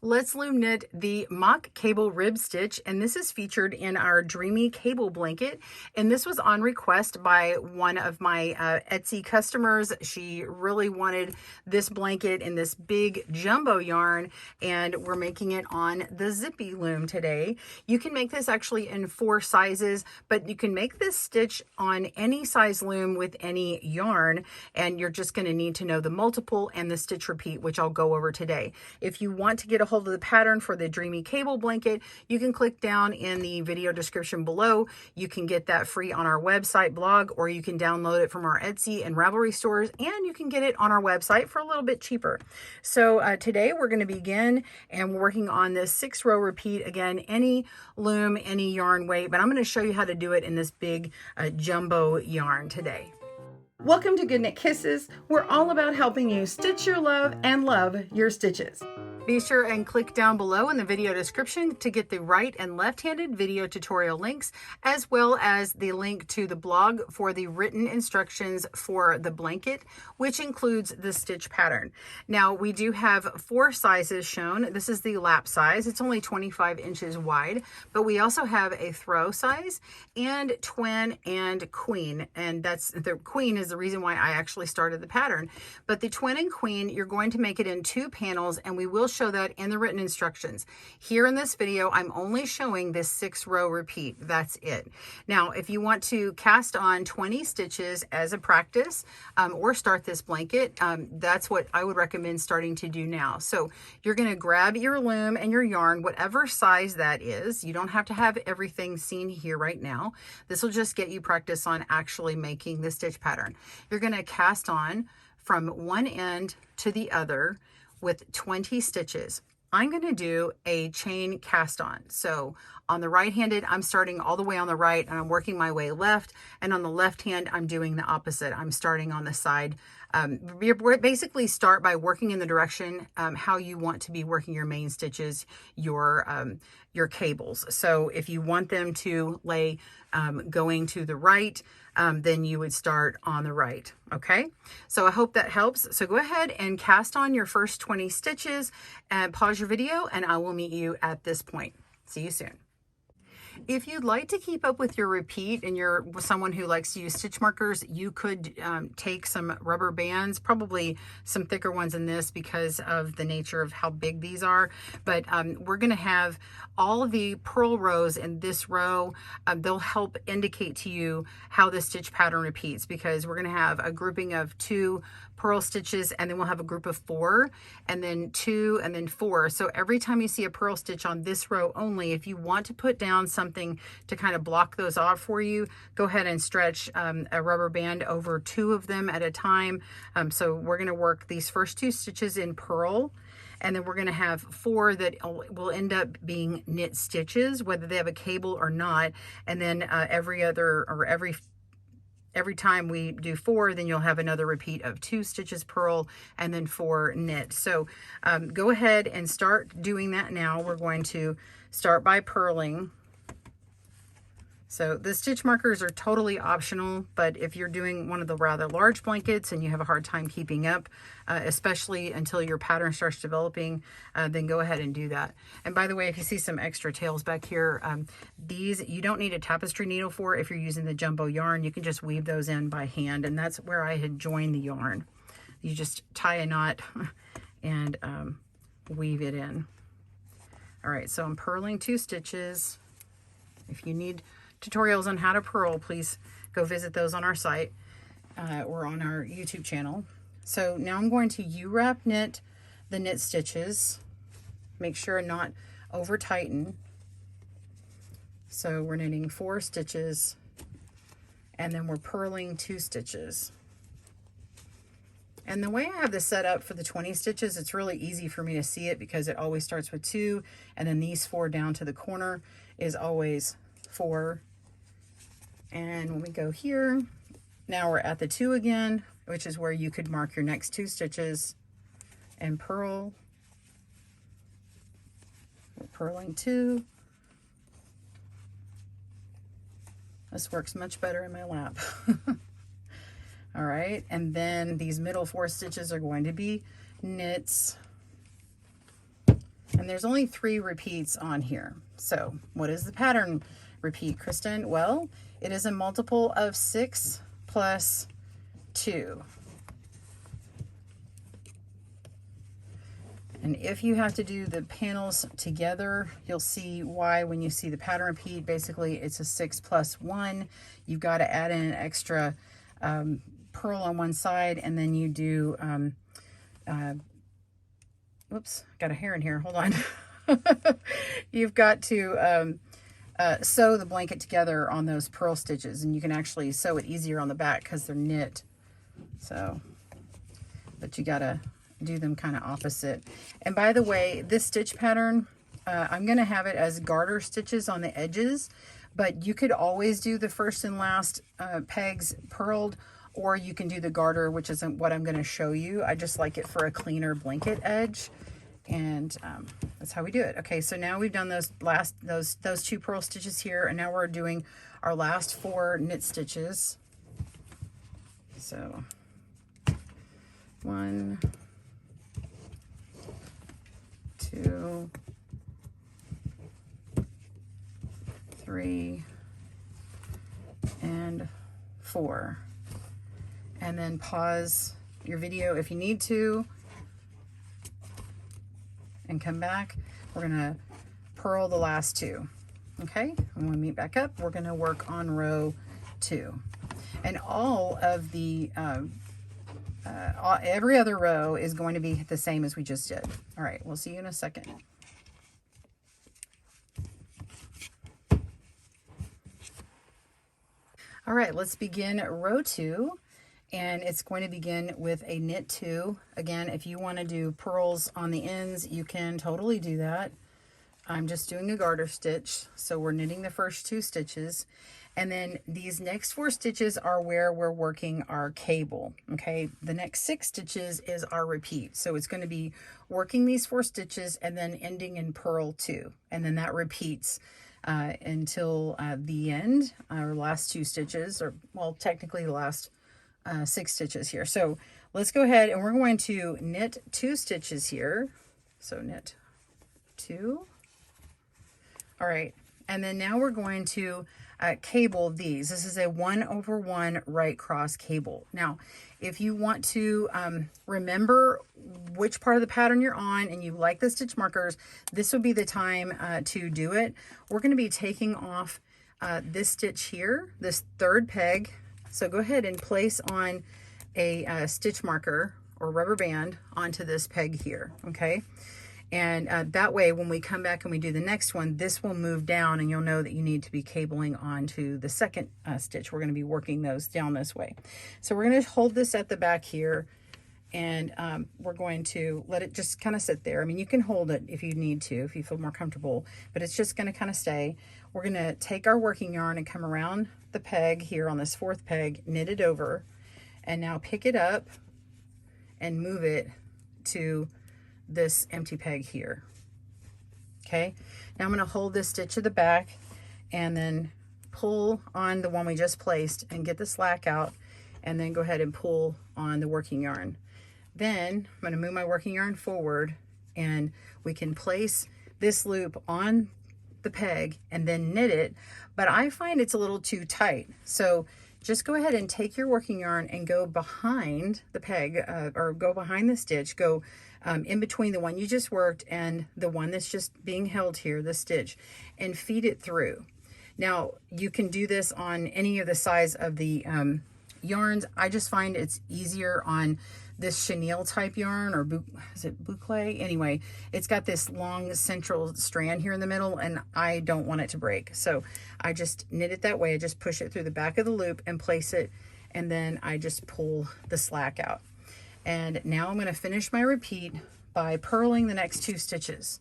Let's Loom knit the mock cable rib stitch, and this is featured in our Dreamy cable blanket. And this was on request by one of my Etsy customers. She really wanted this blanket in this big jumbo yarn, and we're making it on the Zippy loom today. You can make this actually in 4 sizes, but you can make this stitch on any size loom with any yarn, and you're just going to need to know the multiple and the stitch repeat, which I'll go over today. If you want to get a hold of the pattern for the Dreamy cable blanket, you can click down in the video description below. You can get that free on our website blog, or you can download it from our Etsy and Ravelry stores, and you can get it on our website for a little bit cheaper. So today we're going to begin and working on this 6-row repeat. Again, any loom, any yarn weight, but I'm going to show you how to do it in this big jumbo yarn today. Welcome to GoodKnit Kisses. We're all about helping you stitch your love and love your stitches. Be sure and click down below in the video description to get the right and left-handed video tutorial links, as well as the link to the blog for the written instructions for the blanket, which includes the stitch pattern. Now, we do have 4 sizes shown. This is the lap size. It's only 25 inches wide, but we also have a throw size and twin and queen. And that's the queen is the reason why I actually started the pattern. But the twin and queen, you're going to make it in 2 panels, and we will show that in the written instructions. Here in this video, I'm only showing this 6-row repeat. That's it. Now, if you want to cast on 20 stitches as a practice or start this blanket, that's what I would recommend starting to do now. So you're going to grab your loom and your yarn, whatever size that is. You don't have to have everything seen here right now. This will just get you practice on actually making the stitch pattern. You're going to cast on from one end to the other with 20 stitches. I'm going to do a chain cast on. So on the right-handed, I'm starting all the way on the right and I'm working my way left. And on the left hand, I'm doing the opposite. I'm starting on the side. You basically start by working in the direction how you want to be working your main stitches, your cables. So if you want them to lay going to the right, then you would start on the right. Okay, so I hope that helps. So go ahead and cast on your first 20 stitches and pause your video, and I will meet you at this point. See you soon. If you'd like to keep up with your repeat and you're someone who likes to use stitch markers, you could take some rubber bands, probably some thicker ones in this because of the nature of how big these are. But we're going to have all of the purl rows in this row. They'll help indicate to you how the stitch pattern repeats, because we're going to have a grouping of 2 purl stitches, and then we'll have a group of 4, and then 2, and then 4. So every time you see a purl stitch on this row only, if you want to put down something to kind of block those off for you, go ahead and stretch a rubber band over 2 of them at a time. So we're going to work these first 2 stitches in purl, and then we're going to have 4 that will end up being knit stitches, whether they have a cable or not. And then every time we do 4, then you'll have another repeat of 2 stitches purl and then 4 knit. So go ahead and start doing that now. We're going to start by purling. So the stitch markers are totally optional, but if you're doing one of the rather large blankets and you have a hard time keeping up, especially until your pattern starts developing, then go ahead and do that. And by the way, if you see some extra tails back here, these you don't need a tapestry needle for. If you're using the jumbo yarn, you can just weave those in by hand, and that's where I had joined the yarn. You just tie a knot and weave it in. All right, so I'm purling 2 stitches. If you need tutorials on how to purl, please go visit those on our site or on our YouTube channel. So now I'm going to U-wrap knit the knit stitches. Make sure not over tighten. So we're knitting 4 stitches, and then we're purling 2 stitches. And the way I have this set up for the 20 stitches, it's really easy for me to see it because it always starts with 2, and then these 4 down to the corner is always 4. And when we go here, now we're at the 2 again, which is where you could mark your next 2 stitches and purl. We're purling 2. This works much better in my lap. All right, and then these middle 4 stitches are going to be knits. And there's only 3 repeats on here. So what is the pattern repeat, Kristen? Well, it is a multiple of 6 plus 2. And if you have to do the panels together, you'll see why when you see the pattern repeat. Basically, it's a 6 plus 1. You've got to add in an extra purl on one side, and then you do, whoops, got a hair in here, hold on. You've got to sew the blanket together on those purl stitches, and you can actually sew it easier on the back because they're knit. So, but you got to do them kind of opposite. And by the way, this stitch pattern, I'm going to have it as garter stitches on the edges, but you could always do the first and last pegs purled, or you can do the garter, which isn't what I'm going to show you. I just like it for a cleaner blanket edge, and that's how we do it. Okay, so now we've done those 2 purl stitches here, and now we're doing our last 4 knit stitches. So 1, 2, 3, and 4. And then pause your video if you need to and come back. We're gonna purl the last 2. Okay, and when we meet back up, we're gonna work on row 2. And all of the every other row is going to be the same as we just did. All right, we'll see you in a second. All right, let's begin row 2, and it's going to begin with a knit 2. Again, if you want to do purls on the ends, you can totally do that. I'm just doing a garter stitch, so we're knitting the first 2 stitches. And then these next 4 stitches are where we're working our cable, okay? The next 6 stitches is our repeat. So it's going to be working these 4 stitches and then ending in purl 2. And then that repeats until the end, our last 2 stitches, or well, technically the last 6 stitches here. So let's go ahead and we're going to knit 2 stitches here. So knit 2. All right. And then now we're going to cable these. This is a 1/1 right cross cable. Now, if you want to remember which part of the pattern you're on and you like the stitch markers, this would be the time to do it. We're going to be taking off this stitch here, this 3rd peg. So go ahead and place on a stitch marker or rubber band onto this peg here, okay? And that way, when we come back and we do the next one, this will move down and you'll know that you need to be cabling onto the 2nd stitch. We're going to be working those down this way. So we're going to hold this at the back here, and we're going to let it just kind of sit there. I mean, you can hold it if you need to, if you feel more comfortable, but it's just going to kind of stay. We're going to take our working yarn and come around the peg here on this 4th peg, knit it over, and now pick it up and move it to this empty peg here. Okay, now I'm going to hold this stitch at the back and then pull on the one we just placed and get the slack out, and then go ahead and pull on the working yarn. Then I'm going to move my working yarn forward, and we can place this loop on the peg and then knit it, but I find it's a little too tight. So just go ahead and take your working yarn and go behind the peg, or go behind the stitch, go in between the one you just worked and the one that's just being held here, the stitch, and feed it through. Now, you can do this on any of the size of the yarns. I just find it's easier on this chenille type yarn, or is it boucle? Anyway, it's got this long central strand here in the middle, and I don't want it to break. So I just knit it that way. I just push it through the back of the loop and place it, and then I just pull the slack out. And now I'm going to finish my repeat by purling the next 2 stitches.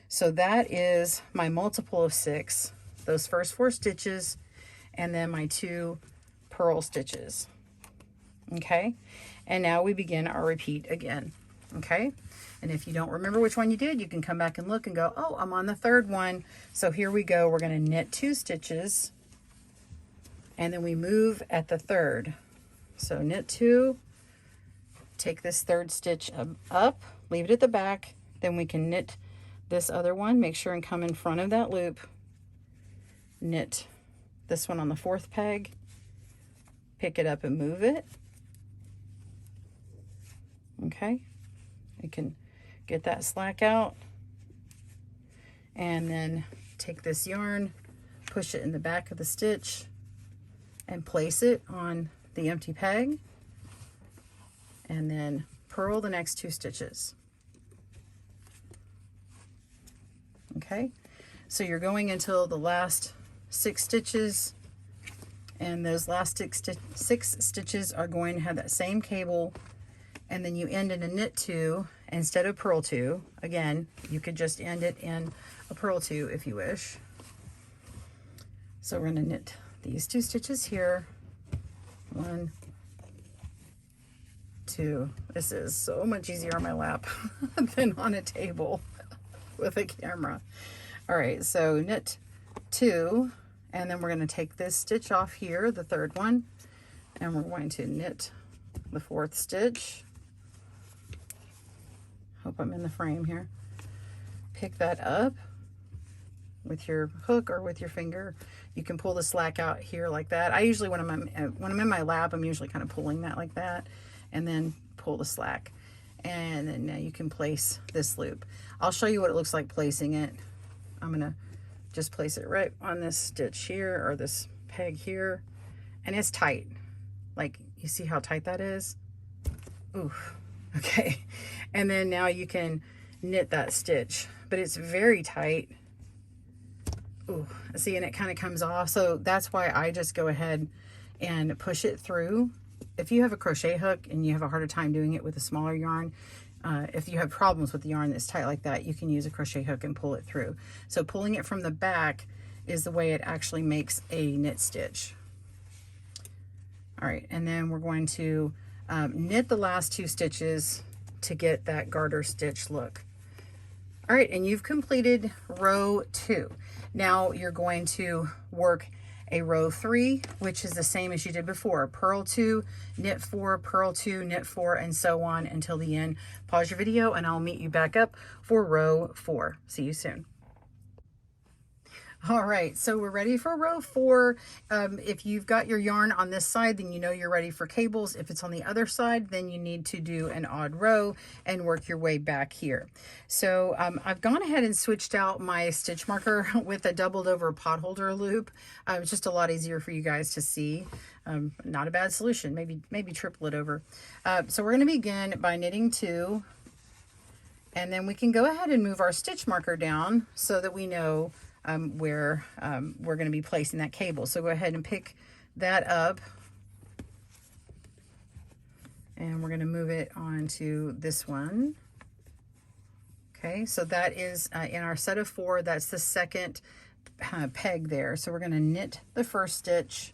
So that is my multiple of 6, those first 4 stitches, and then my 2 purl stitches. Okay, and now we begin our repeat again. Okay, and if you don't remember which one you did, you can come back and look and go, oh, I'm on the 3rd one. So here we go. We're going to knit 2 stitches, and then we move at the 3rd. So knit 2, take this 3rd stitch up, leave it at the back, then we can knit this other one, make sure and come in front of that loop, knit this one on the 4th peg, pick it up and move it. Okay, you can get that slack out, and then take this yarn, push it in the back of the stitch, and place it on the empty peg, and then purl the next 2 stitches. Okay, so you're going until the last 6 stitches, and those last 6 stitches are going to have that same cable, and then you end in a knit 2 instead of purl 2. Again, you could just end it in a purl 2 if you wish. So we're going to knit these 2 stitches here. 1, 2. This is so much easier on my lap than on a table with a camera. All right, so knit 2, and then we're going to take this stitch off here, the 3rd one, and we're going to knit the 4th stitch. Hope I'm in the frame here. Pick that up with your hook or with your finger. You can pull the slack out here like that. I usually, when I'm in my lap, I'm usually kind of pulling that like that, and then pull the slack. And then now you can place this loop. I'll show you what it looks like placing it. I'm gonna just place it right on this stitch here, or this peg here, and it's tight. Like, you see how tight that is? Ooh, okay. And then now you can knit that stitch, but it's very tight. Ooh, see, and it kind of comes off. So that's why I just go ahead and push it through. If you have a crochet hook and you have a harder time doing it with a smaller yarn, if you have problems with the yarn that's tight like that, you can use a crochet hook and pull it through. So pulling it from the back is the way it actually makes a knit stitch. All right, and then we're going to knit the last 2 stitches to get that garter stitch look. All right, and you've completed row 2. Now you're going to work a row 3, which is the same as you did before. Purl 2, knit 4, purl 2, knit 4, and so on until the end. Pause your video and I'll meet you back up for row 4. See you soon. All right, so we're ready for row 4. If you've got your yarn on this side, then you know you're ready for cables. If it's on the other side, then you need to do an odd row and work your way back here. So I've gone ahead and switched out my stitch marker with a doubled over potholder loop. It's just a lot easier for you guys to see. Not a bad solution, maybe triple it over. So we're going to begin by knitting 2, and then we can go ahead and move our stitch marker down so that we know where we're going to be placing that cable. So go ahead and pick that up, and we're going to move it onto this one. Okay, so that is in our set of 4, that's the 2nd peg there. So we're going to knit the 1st stitch,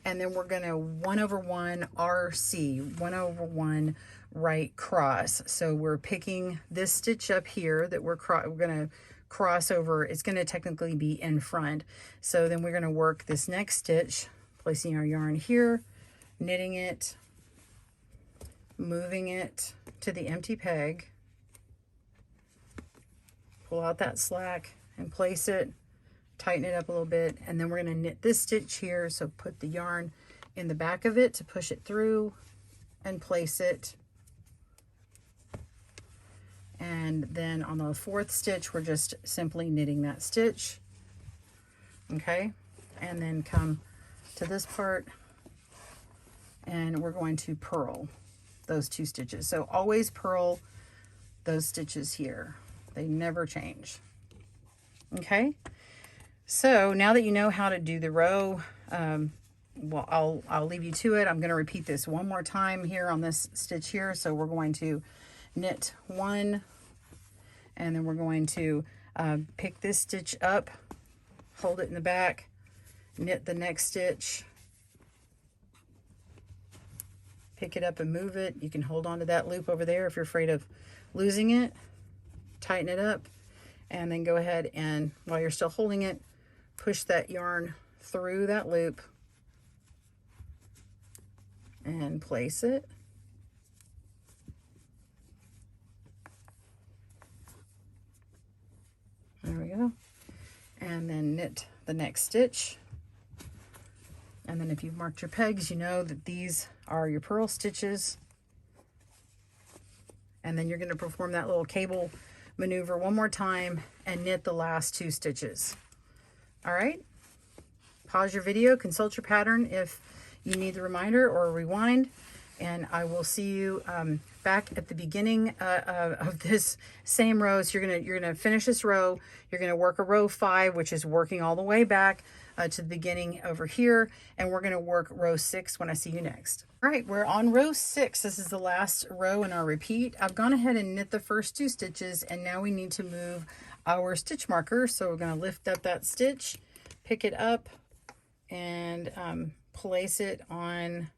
and then we're going to 1 over 1 RC, 1 over 1 right cross. So we're picking this stitch up here that we're going to cross over. It's going to technically be in front. So then we're going to work this next stitch, placing our yarn here, knitting it, moving it to the empty peg, pull out that slack and place it, tighten it up a little bit, and then we're going to knit this stitch here. So put the yarn in the back of it to push it through and place it. And then on the 4th stitch, we're just simply knitting that stitch. Okay, and then come to this part, and we're going to purl those 2 stitches. So always purl those stitches here. They never change. Okay, so now that you know how to do the row, well, I'll leave you to it. I'm going to repeat this one more time here on this stitch here. So we're going to knit 1, and then we're going to pick this stitch up, hold it in the back, knit the next stitch, pick it up and move it. You can hold on to that loop over there if you're afraid of losing it, tighten it up, and then go ahead and, while you're still holding it, push that yarn through that loop and place it. we go. And then knit the next stitch. And then if you've marked your pegs, you know that these are your purl stitches. And then you're going to perform that little cable maneuver one more time and knit the last 2 stitches. All right, pause your video, consult your pattern if you need the reminder or rewind, and I will see you back at the beginning of this same row. So you're gonna finish this row. You're gonna work a row 5, which is working all the way back to the beginning over here, and we're gonna work row 6 when I see you next. All right, we're on row 6. This is the last row in our repeat. I've gone ahead and knit the first 2 stitches, and now we need to move our stitch marker. So we're gonna lift up that stitch, pick it up, and place it on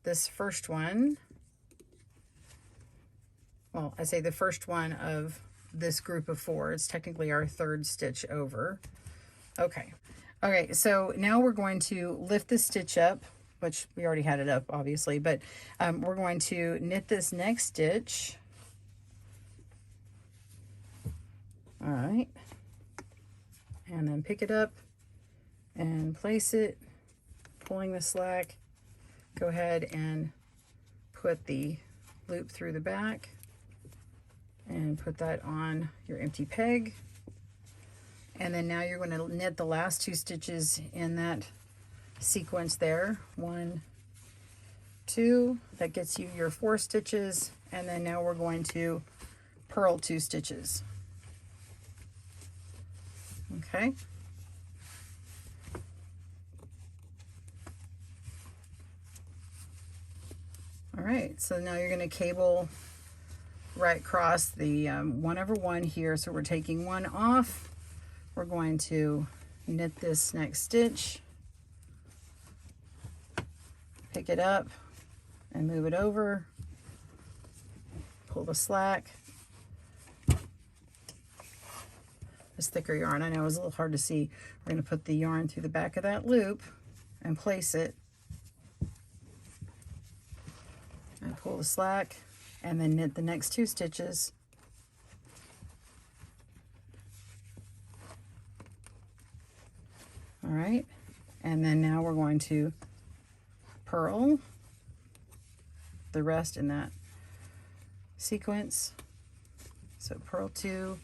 this first one. Well, I say the first one of this group of 4. It's technically our 3rd stitch over. Okay. Okay, so now we're going to lift the stitch up, which we already had it up, obviously, but we're going to knit this next stitch. All right. And then pick it up and place it, pulling the slack. Go ahead and put the loop through the back and put that on your empty peg. And then now you're going to knit the last 2 stitches in that sequence there. 1, 2, that gets you your 4 stitches. And then now we're going to purl 2 stitches. Okay. All right, so now you're going to cable right across the 1/1 here. So we're taking 1 off. We're going to knit this next stitch, pick it up and move it over, pull the slack. This thicker yarn, I know, is a little hard to see. We're going to put the yarn through the back of that loop and place it. And pull the slack and then knit the next 2 stitches. All right, and then now we're going to purl the rest in that sequence. So purl 2,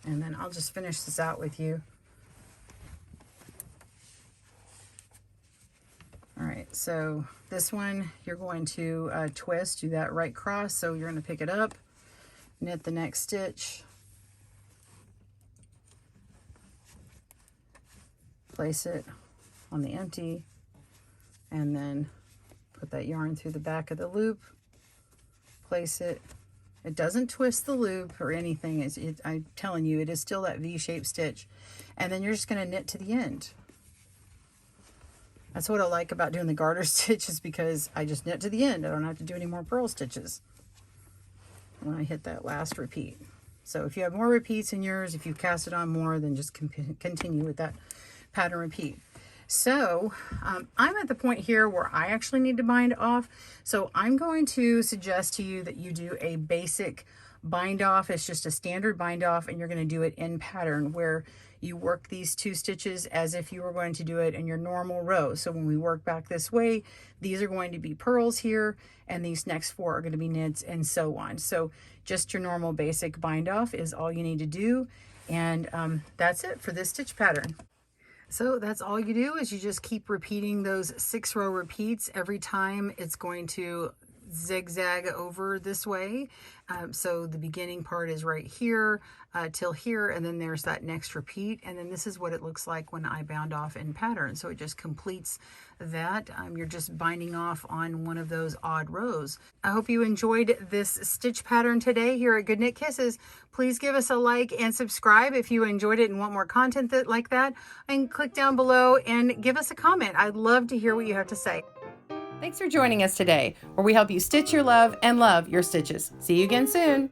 and then I'll just finish this out with you. All right, so this one you're going to twist, do that right cross. So you're going to pick it up, knit the next stitch, place it on the empty, and then put that yarn through the back of the loop, place it. It doesn't twist the loop or anything. I'm telling you, it is still that V-shaped stitch. And then you're just going to knit to the end. That's what I like about doing the garter stitch, is because I just knit to the end. I don't have to do any more purl stitches when I hit that last repeat. So if you have more repeats in yours, if you cast it on more, then just continue with that pattern repeat. So I'm at the point here where I actually need to bind off. So I'm going to suggest to you that you do a basic bind off. It's just a standard bind off, and you're going to do it in pattern, where you work these 2 stitches as if you were going to do it in your normal row. So when we work back this way, these are going to be purls here, and these next 4 are going to be knits, and so on. So just your normal basic bind off is all you need to do. And that's it for this stitch pattern. So that's all you do, is you just keep repeating those 6 row repeats. Every time it's going to zigzag over this way. So the beginning part is right here till here, and then there's that next repeat, and then this is what it looks like when I bound off in pattern. So it just completes that. You're just binding off on one of those odd rows. I hope you enjoyed this stitch pattern today here at GoodKnit Kisses. Please give us a like and subscribe if you enjoyed it and want more content like that, and click down below and give us a comment. I'd love to hear what you have to say. Thanks for joining us today, where we help you stitch your love and love your stitches. See you again soon.